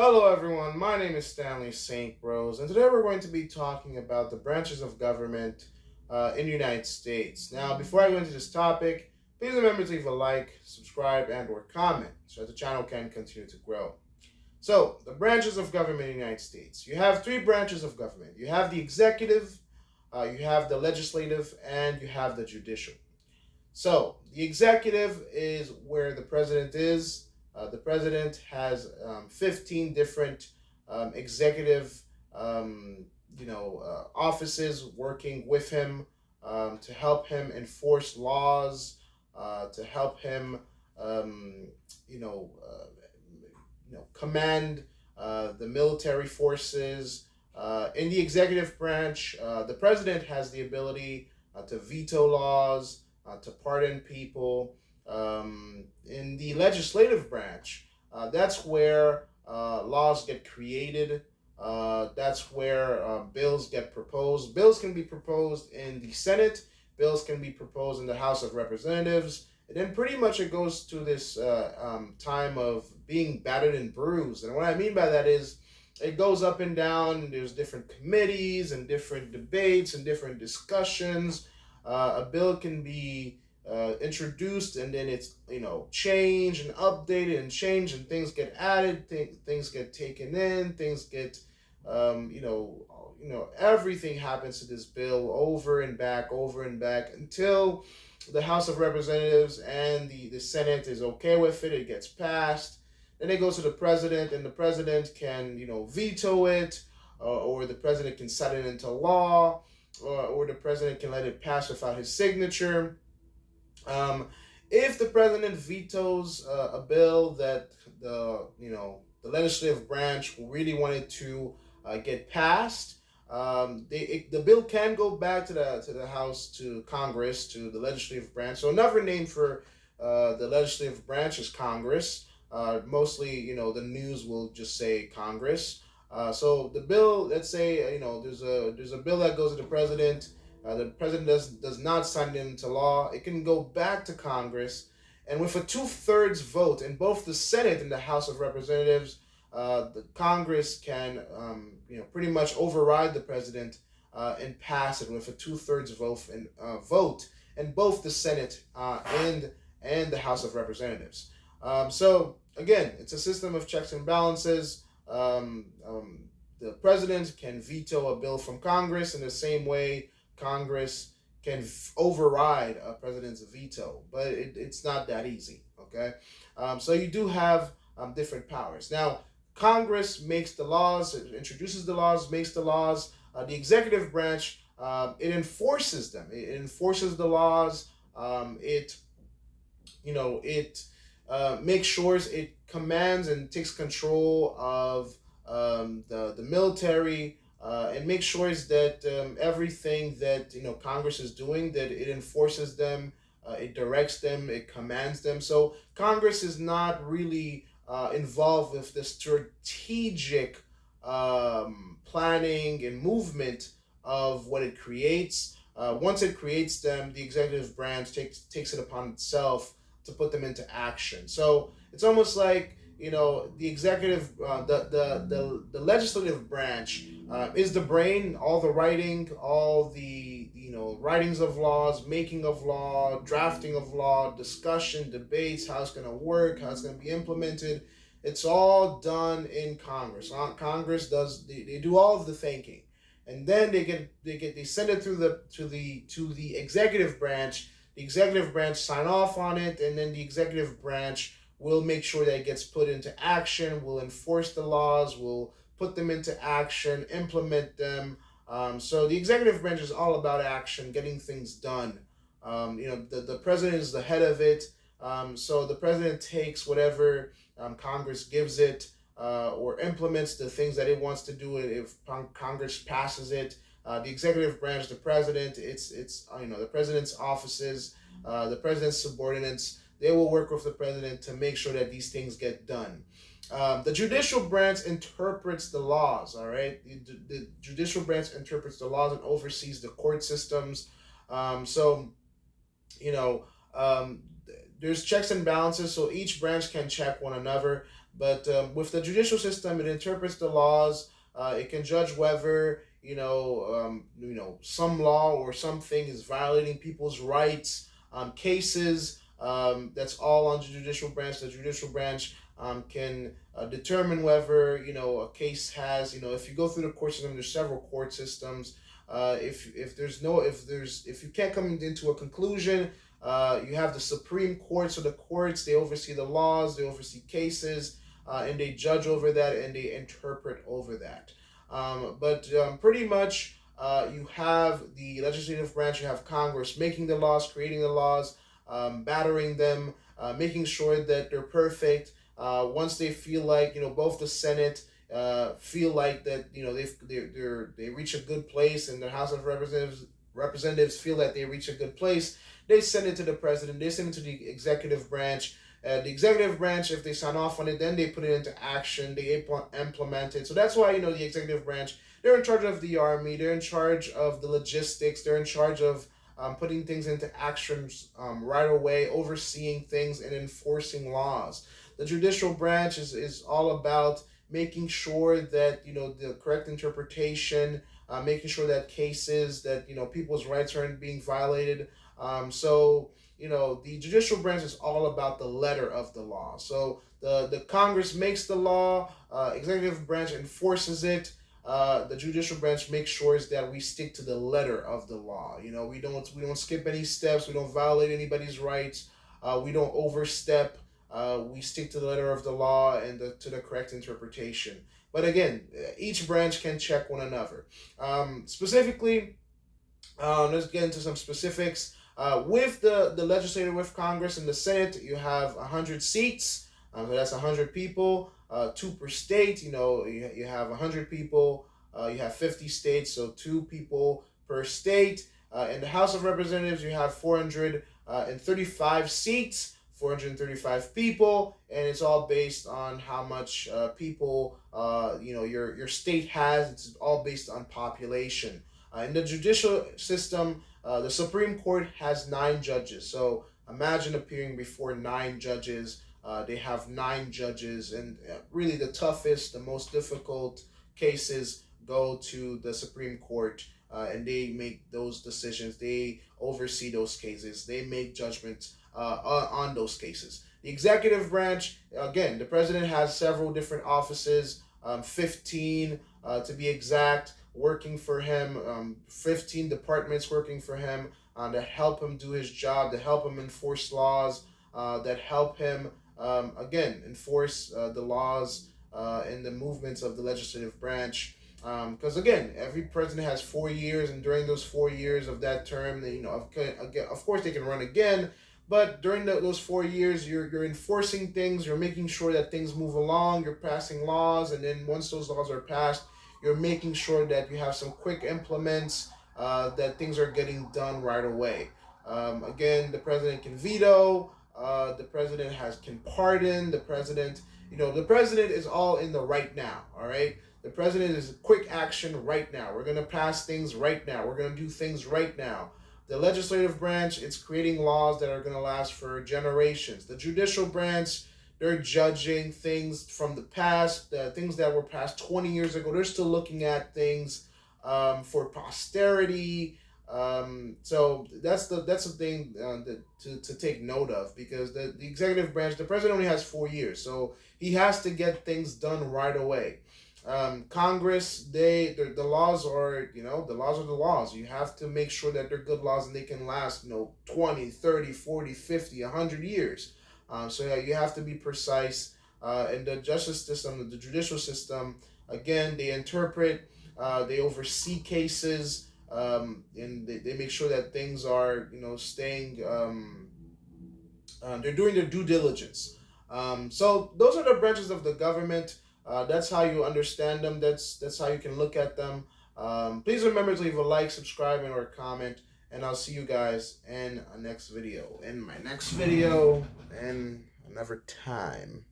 Hello, everyone. My name is Stanley St. Rose, and today we're going to be talking about the branches of government in the United States. Now, before I go into this topic, please remember to leave a like, subscribe, and/or comment so that the channel can continue to grow. So, the branches of government in the United States. You have three branches of government. You have the executive, you have the legislative, and you have the judicial. So the executive is where the president is. The president has 15 different executive, offices working with him to help him enforce laws, to help him, um, you know, uh, command the military forces. In the executive branch, the president has the ability to veto laws, to pardon people. In the legislative branch, that's where laws get created. That's where bills get proposed. Bills can be proposed in the Senate. Bills can be proposed in the House of Representatives. And then pretty much it goes to this time of being battered and bruised. And what I mean by that is it goes up and down. There's different committees and different debates and different discussions. A bill can be introduced and then it's changed and updated and changed and things get added, things get taken in, things get everything happens to this bill over and back until the House of Representatives and the Senate is okay with it. It gets passed. Then it goes to the president, and the president can veto it, or the president can sign it into law, or the president can let it pass without his signature. Um, if the president vetoes a bill that the legislative branch really wanted to get passed, the bill can go back to the House, to Congress, to the legislative branch. So another name for the legislative branch is Congress. Mostly, the news will just say Congress. So the bill, let's say, there's a bill that goes to the president. The president does not sign it into law. It can go back to Congress, and with a two-thirds vote in both the Senate and the House of Representatives, the Congress can pretty much override the president and pass it with a two-thirds vote in both the Senate and the House of Representatives. So again, it's a system of checks and balances. The president can veto a bill from Congress in the same way Congress can override a president's veto, but it's not that easy. Okay, so you do have different powers. Now, Congress makes the laws, it introduces the laws, makes the laws. The executive branch, it enforces them. It enforces the laws. It makes sure it commands and takes control of the military, and makes sure that everything that Congress is doing, that it enforces them, it directs them, it commands them. So Congress is not really involved with the strategic planning and movement of what it creates. Once it creates them, the executive branch takes it upon itself to put them into action. So it's almost like the executive, the legislative branch is the brain, all the writing, all the writings of laws, making of law, drafting of law, discussion, debates, how it's going to work, how it's going to be implemented. It's all done in Congress. Congress they do all of the thinking, and then they send it through the executive branch. The executive branch sign off on it, and then the executive branch will make sure that it gets put into action, will enforce the laws, will put them into action, implement them. So the executive branch is all about action, getting things done. The president is the head of it. So the president takes whatever Congress gives it, or implements the things that it wants to do. If Congress passes it, the executive branch, the president, it's the president's offices, the president's subordinates. They will work with the president to make sure that these things get done. The judicial branch interprets the laws. All right, the judicial branch interprets the laws and oversees the court systems. So you know, um, there's checks and balances, so each branch can check one another. But with the judicial system, it interprets the laws. It can judge whether some law or something is violating people's rights. Cases, that's all on the judicial branch. The judicial branch can determine whether a case has, if you go through the court system, there's several court systems. If you can't come into a conclusion, you have the Supreme Court. So the courts, they oversee the laws, they oversee cases, and they judge over that and they interpret over that. But pretty much, you have the legislative branch, you have Congress making the laws, creating the laws, battering them, making sure that they're perfect. Once they feel like, both the Senate feel like that, they reach a good place, and the House of Representatives feel that they reach a good place, they send it to the president, they send it to the executive branch. The executive branch, if they sign off on it, then they put it into action, they implement it. So that's why, the executive branch, they're in charge of the army, they're in charge of the logistics, they're in charge of putting things into action right away, overseeing things and enforcing laws. The judicial branch is all about making sure that, the correct interpretation, making sure that cases, that, people's rights aren't being violated. The judicial branch is all about the letter of the law. So the Congress makes the law, executive branch enforces it. The judicial branch makes sure that we stick to the letter of the law. We don't skip any steps. We don't violate anybody's rights. We don't overstep. We stick to the letter of the law and to the correct interpretation. But again, each branch can check one another. Specifically, let's get into some specifics. With the legislature, with Congress and the Senate, you have 100 seats. So that's 100 people, 2 per state. You have 100 people. You have 50 states, so 2 people per state. In the House of Representatives, you have 435 seats, 435 people, and it's all based on how much people your state has. It's all based on population. In the judicial system, the Supreme Court has 9 judges. So imagine appearing before 9 judges. They have 9 judges, and really the toughest, the most difficult cases go to the Supreme Court, and they make those decisions. They oversee those cases. They make judgments on those cases. The executive branch, again, the president has several different offices, 15 to be exact, working for him, 15 departments working for him to help him do his job, to help him enforce laws, that help him, again, enforce the laws and the movements of the legislative branch. Because again, every president has 4 years, and during those 4 years of that term, of course they can run again, but during those 4 years, you're enforcing things, you're making sure that things move along, you're passing laws, and then once those laws are passed, you're making sure that you have some quick implements, that things are getting done right away. Again, the president can veto, the president can pardon, the president is all in the right now, all right? The president is quick action right now. We're going to pass things right now. We're going to do things right now. The legislative branch, it's creating laws that are going to last for generations. The judicial branch, they're judging things from the past, things that were passed 20 years ago. They're still looking at things for posterity. So that's the thing to take note of, because the executive branch, the president only has 4 years, so he has to get things done right away. Congress, the laws are, the laws are the laws. You have to make sure that they're good laws and they can last, 20, 30, 40, 50, 100 years. So yeah, you have to be precise. In the justice system, the judicial system, again, they interpret, they oversee cases, and they make sure that things are, staying, they're doing their due diligence. So those are the branches of the government. That's how you understand them. That's how you can look at them. Please remember to leave a like, subscribe, and or comment. And I'll see you guys in my next video, in another time.